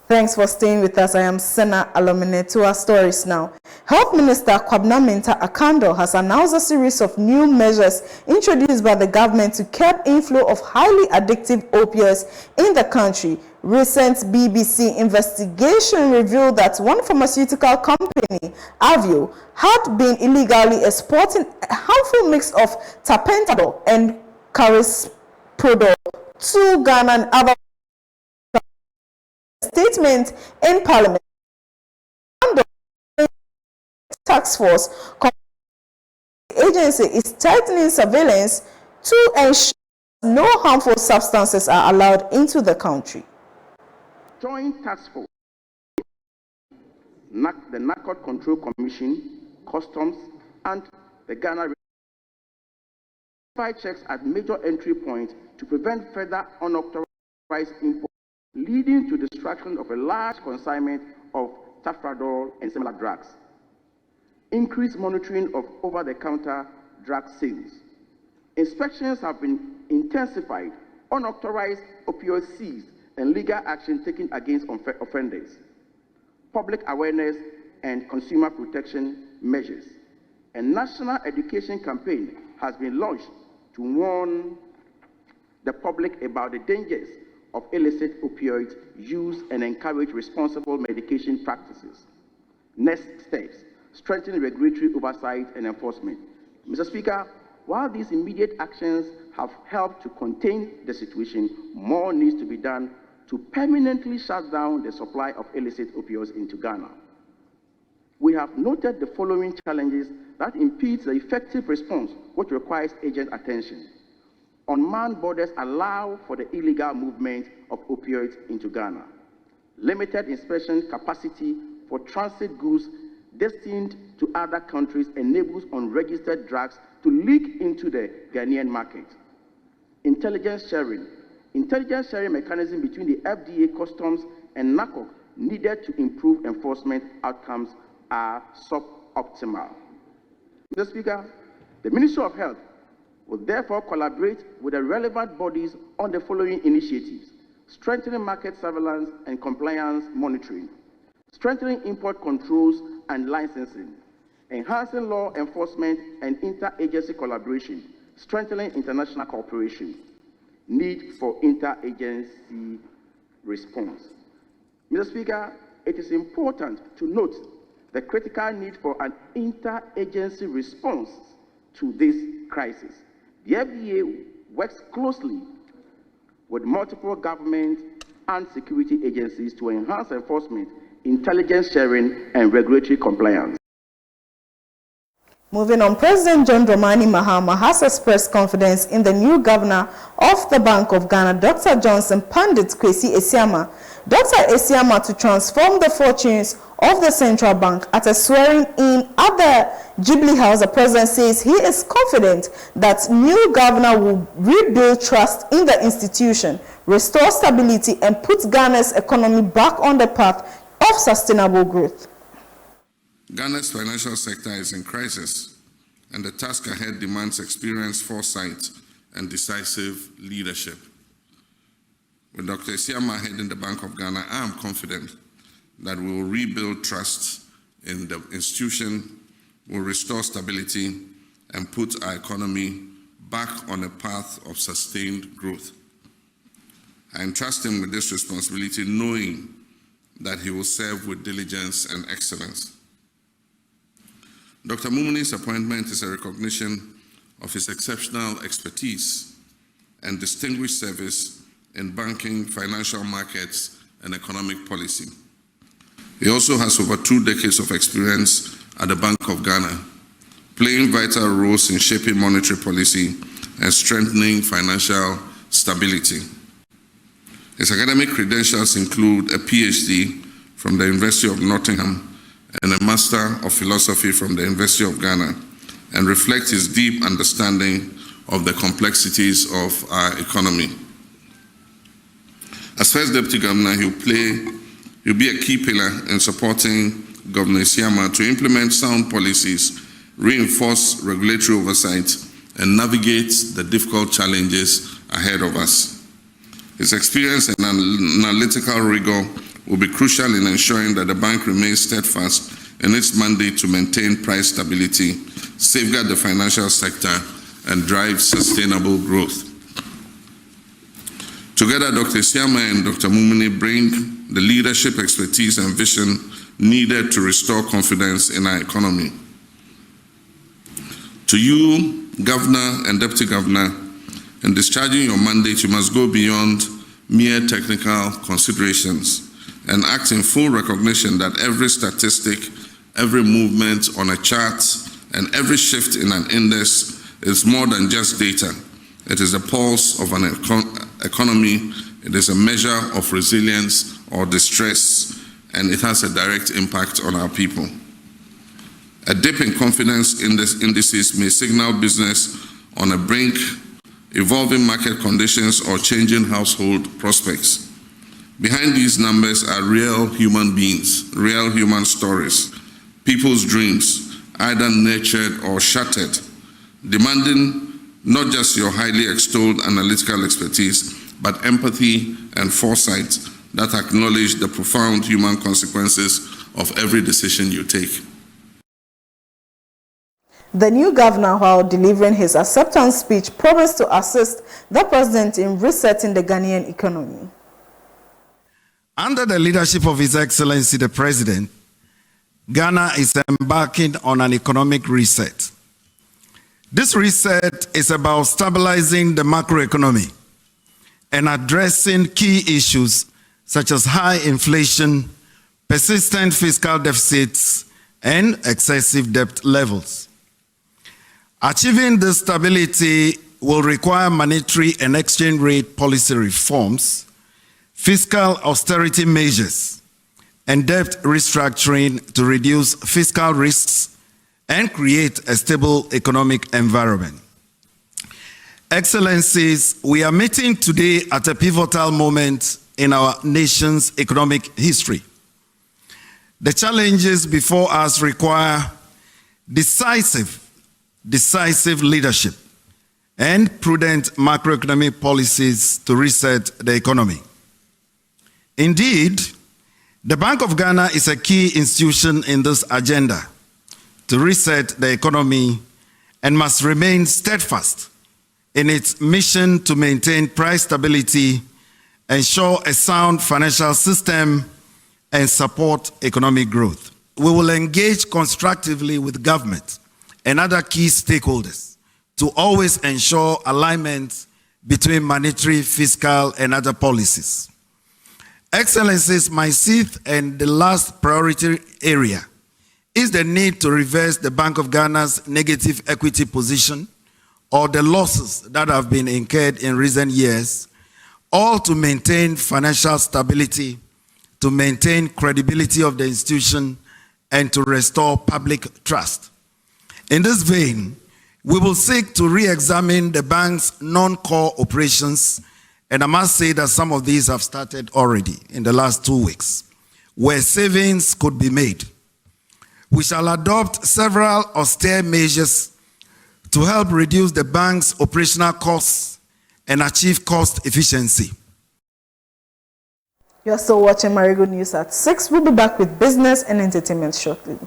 Thanks for staying with us. I am Sena Alomine. To our stories now. Health Minister Kwabena Mintah Akando has announced a series of new measures introduced by the government to curb inflow of highly addictive opioids in the country. Recent BBC investigation revealed that one pharmaceutical company, Avio, had been illegally exporting a harmful mix of tapentadol and carisprodol to Ghana and other statement in Parliament. Task Force agency is tightening surveillance to ensure no harmful substances are allowed into the country. Joint Task Force, the Narcotic Control Commission, Customs, and the Ghana checks at major entry points to prevent further unauthorized import, leading to destruction of a large consignment of tafradol and similar drugs. Increased monitoring of over-the-counter drug sales. Inspections have been intensified, unauthorized opioids seized, and legal action taken against offenders. Public awareness and consumer protection measures. A national education campaign has been launched to warn the public about the dangers of illicit opioid use and encourage responsible medication practices. Next steps, strengthen regulatory oversight and enforcement. Mr. Speaker, while these immediate actions have helped to contain the situation, more needs to be done to permanently shut down the supply of illicit opioids into Ghana. We have noted the following challenges that impedes the effective response, which requires urgent attention. Unmanned borders allow for the illegal movement of opioids into Ghana. Limited inspection capacity for transit goods destined to other countries enables unregistered drugs to leak into the Ghanaian market. Intelligence sharing mechanism between the FDA, Customs, and NACOC needed to improve enforcement outcomes are suboptimal. Mr. Speaker, the Ministry of Health will therefore collaborate with the relevant bodies on the following initiatives: strengthening market surveillance and compliance monitoring, strengthening import controls and licensing, enhancing law enforcement and interagency collaboration, strengthening international cooperation, need for interagency response. Mr. Speaker, it is important to note the critical need for an interagency response to this crisis. The FDA works closely with multiple government and security agencies to enhance enforcement, intelligence sharing, and regulatory compliance. Moving on, President John Dramani Mahama has expressed confidence in the new governor of the Bank of Ghana, Dr. Johnson Pandit Kwesi Esiama. Dr. Esiama to transform the fortunes of the central bank. At a swearing-in at the Jubilee House, the president says he is confident that new governor will rebuild trust in the institution, restore stability, and put Ghana's economy back on the path of sustainable growth. Ghana's financial sector is in crisis, and the task ahead demands experience, foresight, and decisive leadership. With Dr. Esiama heading the Bank of Ghana, I am confident that we will rebuild trust in the institution, will restore stability, and put our economy back on a path of sustained growth. I entrust him with this responsibility, knowing that he will serve with diligence and excellence. Dr. Mumuni's appointment is a recognition of his exceptional expertise and distinguished service in banking, financial markets, and economic policy. He also has over 2 decades of experience at the Bank of Ghana, playing vital roles in shaping monetary policy and strengthening financial stability. His academic credentials include a PhD from the University of Nottingham and a Master of Philosophy from the University of Ghana, and reflect his deep understanding of the complexities of our economy. As First Deputy Governor, he'll be a key pillar in supporting Governor Esiama to implement sound policies, reinforce regulatory oversight, and navigate the difficult challenges ahead of us. His experience and analytical rigor will be crucial in ensuring that the bank remains steadfast in its mandate to maintain price stability, safeguard the financial sector, and drive sustainable growth. Together, Dr. Siama and Dr. Mumini bring the leadership, expertise, and vision needed to restore confidence in our economy. To you, Governor and Deputy Governor, in discharging your mandate, you must go beyond mere technical considerations and act in full recognition that every statistic, every movement on a chart, and every shift in an index is more than just data. It is a pulse of an economy, it is a measure of resilience or distress, and it has a direct impact on our people. A dip in confidence indices may signal business on a brink, evolving market conditions, or changing household prospects. Behind these numbers are real human beings, real human stories, people's dreams, either nurtured or shattered, demanding not just your highly extolled analytical expertise, but empathy and foresight that acknowledge the profound human consequences of every decision you take. The new governor, while delivering his acceptance speech, promised to assist the president in resetting the Ghanaian economy. Under the leadership of His Excellency the President, Ghana is embarking on an economic reset. This reset is about stabilizing the macroeconomy and addressing key issues such as high inflation, persistent fiscal deficits, and excessive debt levels. Achieving this stability will require monetary and exchange rate policy reforms, fiscal austerity measures, and debt restructuring to reduce fiscal risks and create a stable economic environment. Excellencies, we are meeting today at a pivotal moment in our nation's economic history. The challenges before us require decisive leadership and prudent macroeconomic policies to reset the economy. Indeed, the Bank of Ghana is a key institution in this agenda to reset the economy and must remain steadfast in its mission to maintain price stability, ensure a sound financial system, and support economic growth. We will engage constructively with government and other key stakeholders to always ensure alignment between monetary, fiscal, and other policies. Excellencies, my sixth and the last priority area is the need to reverse the Bank of Ghana's negative equity position or the losses that have been incurred in recent years, all to maintain financial stability, to maintain credibility of the institution, and to restore public trust. In this vein, we will seek to re-examine the bank's non-core operations, and I must say that some of these have started already in the last 2 weeks, where savings could be made. We shall adopt several austere measures to help reduce the bank's operational costs and achieve cost efficiency. You're still watching Marego News at 6. We'll be back with business and entertainment shortly.